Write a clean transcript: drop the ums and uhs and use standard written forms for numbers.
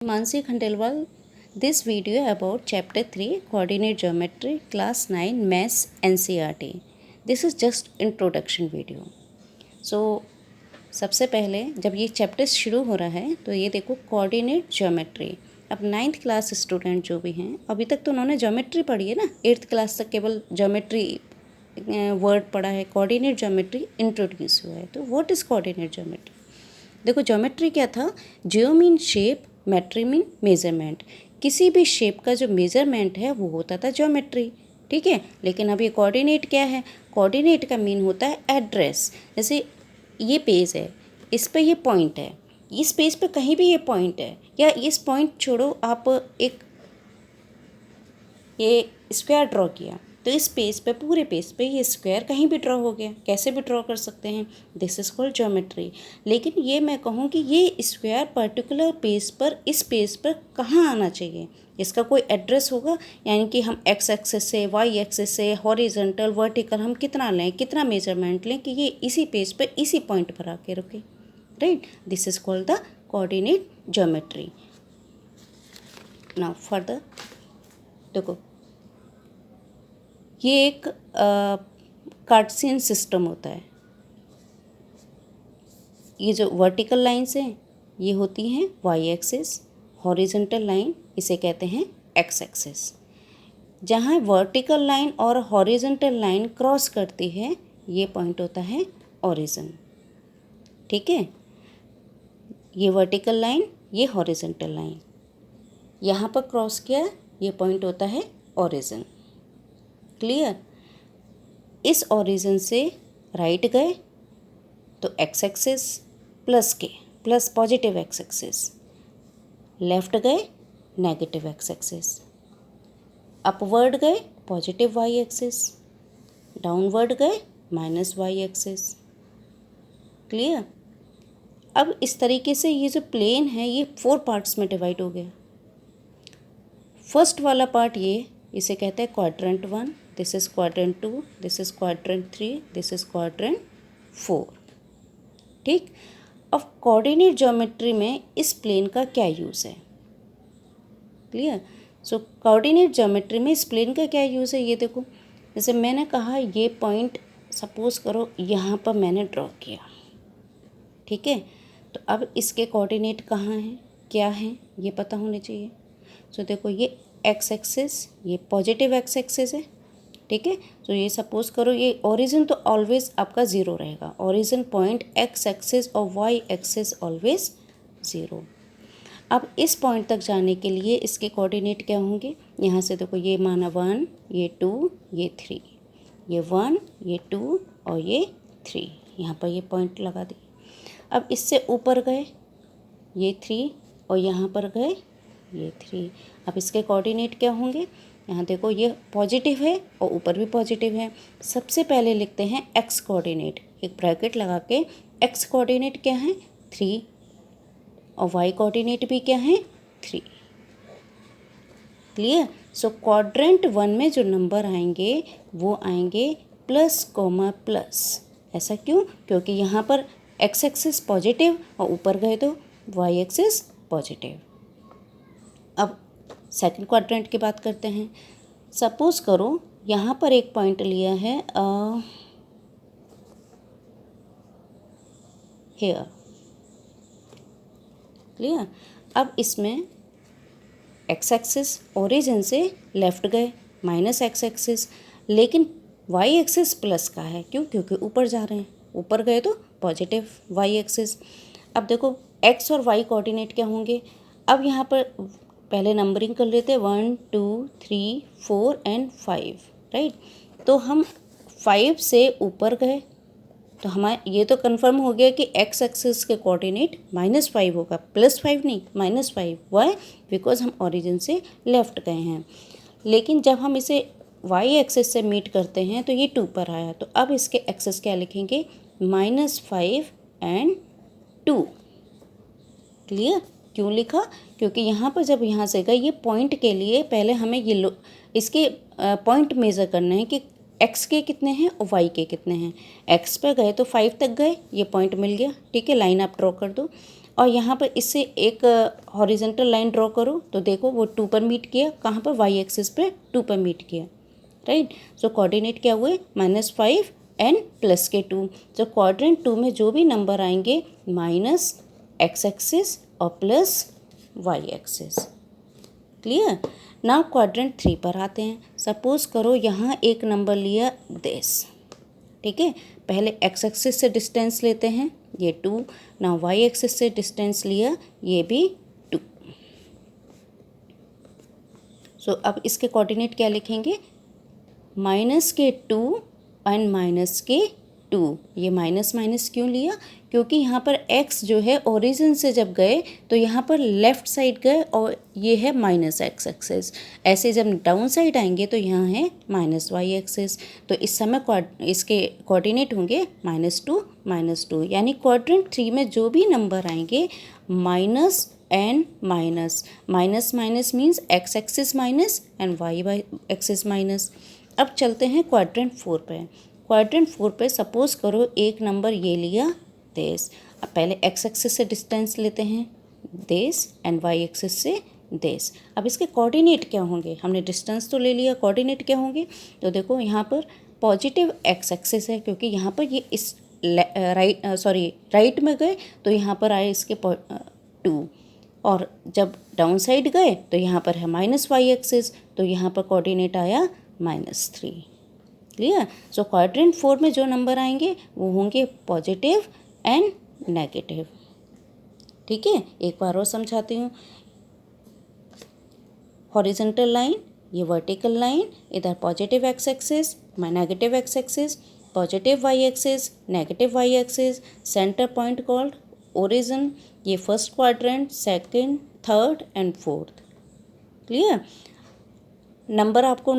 Mansi Khandelwal. This video about chapter 3 coordinate geometry class 9 maths NCERT. This is just introduction video. So सबसे पहले जब ये chapter शुरू हो रहा है तो ये देखो कोऑर्डिनेट ज्योमेट्री. अब 9th क्लास स्टूडेंट जो भी हैं अभी तक तो उन्होंने ज्योमेट्री पढ़ी है ना. 8th क्लास तक केवल ज्योमेट्री वर्ड पढ़ा है. कोऑर्डिनेट ज्योमेट्री इंट्रोड्यूस हुआ है. तो व्हाट इज़ कोऑर्डिनेट ज्योमेट्री? देखो ज्योमेट्री क्या था? जियो मीन शेप, मेट्री मीन मेजरमेंट. किसी भी शेप का जो मेजरमेंट है वो होता था ज्योमेट्री. ठीक है. लेकिन अब ये कोऑर्डिनेट क्या है? कोऑर्डिनेट का मीन होता है एड्रेस. जैसे ये पेज है, इस पे ये पॉइंट है, इस पेज पे कहीं भी ये पॉइंट है, या इस पॉइंट छोड़ो आप एक ये स्क्वायर ड्रॉ किया तो इस पेज पे पूरे पेज पे ये स्क्वायर कहीं भी ड्रॉ हो गया. कैसे भी ड्रॉ कर सकते हैं. This is called geometry. लेकिन ये मैं कहूँ कि ये स्क्वायर पर्टिकुलर पेज पर, इस पेज पर कहाँ आना चाहिए, इसका कोई एड्रेस होगा. यानी कि हम एक्स एक्सेस से, वाई एक्सेस से, हॉरिजॉन्टल, वर्टिकल हम कितना लें, कितना मेजरमेंट लें कि ये इसी पेज पर इसी पॉइंट पर आके रुके. Right. This is called the coordinate geometry. Now further देखो, ये एक कार्टेशियन सिस्टम होता है. ये जो वर्टिकल लाइन्स हैं ये होती हैं वाई एक्सिस. हॉरिजॉन्टल लाइन इसे कहते हैं एक्स एक्सिस. जहाँ वर्टिकल लाइन और हॉरिजॉन्टल लाइन क्रॉस करती है ये पॉइंट होता है ओरिजिन. ठीक है. ये वर्टिकल लाइन, ये हॉरिजॉन्टल लाइन यहाँ पर क्रॉस किया, ये पॉइंट होता है ओरिजिन. क्लियर. इस ओरिजिन से राइट गए तो एक्स एक्सिस प्लस के plus positive X axis, left गए नेगेटिव एक्स एक्सिस, अपवर्ड गए पॉजिटिव वाई एक्सिस, डाउनवर्ड गए माइनस वाई एक्सिस. क्लियर. अब इस तरीके से ये जो प्लेन है ये 4 पार्ट्स में डिवाइड हो गया. फर्स्ट वाला पार्ट ये, इसे कहते हैं quadrant 1. This is quadrant 2, this is quadrant 3, this is quadrant 4. ठीक. अब कोऑर्डिनेट ज्योमेट्री में इस प्लेन का क्या यूज़ है? क्लियर. सो कोऑर्डिनेट ज्योमेट्री में इस प्लेन का क्या यूज़ है ये देखो. जैसे मैंने कहा ये पॉइंट सपोज करो यहाँ पर मैंने ड्रॉ किया. ठीक है. तो अब इसके कोऑर्डिनेट कहाँ हैं, क्या हैं, ये पता होने चाहिए. सो देखो ये एक्स एक्सिस, ये पॉजिटिव एक्स एक्सिस है. ठीक है. तो ये सपोज करो ये ओरिजिन तो ऑलवेज आपका ज़ीरो रहेगा. ओरिजिन पॉइंट एक्स एक्सिस और वाई एक्सिस ऑलवेज ज़ीरो. अब इस पॉइंट तक जाने के लिए इसके कोऑर्डिनेट क्या होंगे? यहाँ से देखो ये माना 1, ये 2, ये 3, ये 1, ये 2 और ये 3. यहाँ पर ये पॉइंट लगा दी. अब इससे ऊपर गए ये 3 और यहाँ पर गए ये 3. अब इसके कोऑर्डिनेट क्या होंगे? यहाँ देखो ये पॉजिटिव है और ऊपर भी पॉजिटिव है. सबसे पहले लिखते हैं एक्स कोऑर्डिनेट. एक ब्रैकेट लगा के एक्स कोऑर्डिनेट क्या है? 3 और वाई कोऑर्डिनेट भी क्या है? 3. क्लियर. सो क्वाड्रेंट 1 में जो नंबर आएंगे वो आएंगे प्लस कोमा प्लस. ऐसा क्यों? क्योंकि यहाँ पर एक्स एक्सिस पॉजिटिव और ऊपर गए तो वाई एक्सिस पॉजिटिव. अब सेकंड क्वाड्रेंट की बात करते हैं. सपोज करो यहाँ पर एक पॉइंट लिया है हेयर. क्लियर. अब इसमें एक्स एक्सिस ओरिजिन से लेफ्ट गए माइनस एक्स एक्सिस, लेकिन वाई एक्सिस प्लस का है. क्यों? क्योंकि ऊपर जा रहे हैं. ऊपर गए तो पॉजिटिव वाई एक्सिस. अब देखो एक्स और वाई कोऑर्डिनेट क्या होंगे? अब यहाँ पर पहले नंबरिंग कर लेते हैं 1 2 3 4 एंड 5. राइट. तो हम 5 से ऊपर गए तो हमारे ये तो कंफर्म हो गया कि एक्स एक्सिस के कोऑर्डिनेट -5 होगा. +5 नहीं, -5. वाई? बिकॉज हम ओरिजिन से लेफ्ट गए हैं. लेकिन जब हम इसे वाई एक्सिस से मीट करते हैं तो ये 2 पर आया. तो अब इसके एक्सिस क्या लिखेंगे? -5 एंड 2. क्लियर. क्यों लिखा? क्योंकि यहाँ पर जब यहाँ से गए ये पॉइंट के लिए पहले हमें ये इसके पॉइंट मेज़र करना है कि एक्स के कितने हैं और वाई के कितने हैं. एक्स पे गए तो 5 तक गए, ये पॉइंट मिल गया. ठीक है. लाइन आप ड्रॉ कर दो. और यहाँ पर इससे एक हॉरिजेंटल लाइन ड्रॉ करो तो देखो वो 2 पर मीट किया, कहाँ पर, वाई एक्सिस पे 2 पर मीट किया, राइट। सो कोऑर्डिनेट क्या हुए, -5 एंड +2। तो क्वाड्रेंट 2 में जो भी नंबर आएंगे माइनस एक्स एक्सिस और plus Y axis. Clear. Now quadrant 3 पर आते हैं। सपोज करो यहाँ एक नंबर लिया दिस, ठीक है। पहले एक्स एक्सिस से डिस्टेंस लेते हैं, ये 2। नाउ वाई एक्सिस से डिस्टेंस लिया, ये भी 2। सो अब इसके कोऑर्डिनेट क्या लिखेंगे, -2 एंड -2। ये माइनस माइनस क्यों लिया, क्योंकि यहाँ पर x जो है ओरिजिन से जब गए तो यहाँ पर लेफ़्ट साइड गए और ये है माइनस एक्स एक्सिस। ऐसे जब डाउन साइड आएंगे तो यहाँ है माइनस वाई एक्सिस। तो इस समय इसके कोऑर्डिनेट होंगे -2 -2, यानी क्वाड्रेंट 3 में जो भी नंबर आएंगे minus and minus, minus minus means X axis minus and Y axis minus. अब चलते हैं क्वाड्रेंट 4 पे। क्वाड्रेंट 4 पे सपोज करो एक नंबर ये लिया दिस। अब पहले एक्स एक्सिस से डिस्टेंस लेते हैं दिस एंड वाई एक्सिस से दिस। अब इसके कोऑर्डिनेट क्या होंगे, हमने डिस्टेंस तो ले लिया, कोऑर्डिनेट क्या होंगे, तो देखो यहाँ पर पॉजिटिव एक्स एक्सिस है क्योंकि यहाँ पर ये इस राइट में गए तो यहाँ पर आए इसके 2, और जब डाउन साइड गए तो यहाँ पर है माइनस वाई एक्सिस, तो यहाँ पर कोऑर्डिनेट आया -3। क्लियर। सो क्वाड्रेंट 4 में जो नंबर आएंगे वो होंगे पॉजिटिव एंड नेगेटिव। ठीक है, एक बार और समझाती हूँ। हॉरिजॉन्टल लाइन, ये वर्टिकल लाइन, इधर positive X axis, negative X axis, positive Y axis, negative Y axis, centre point called origin. ये first quadrant, second, third and fourth. Clear. Number आपको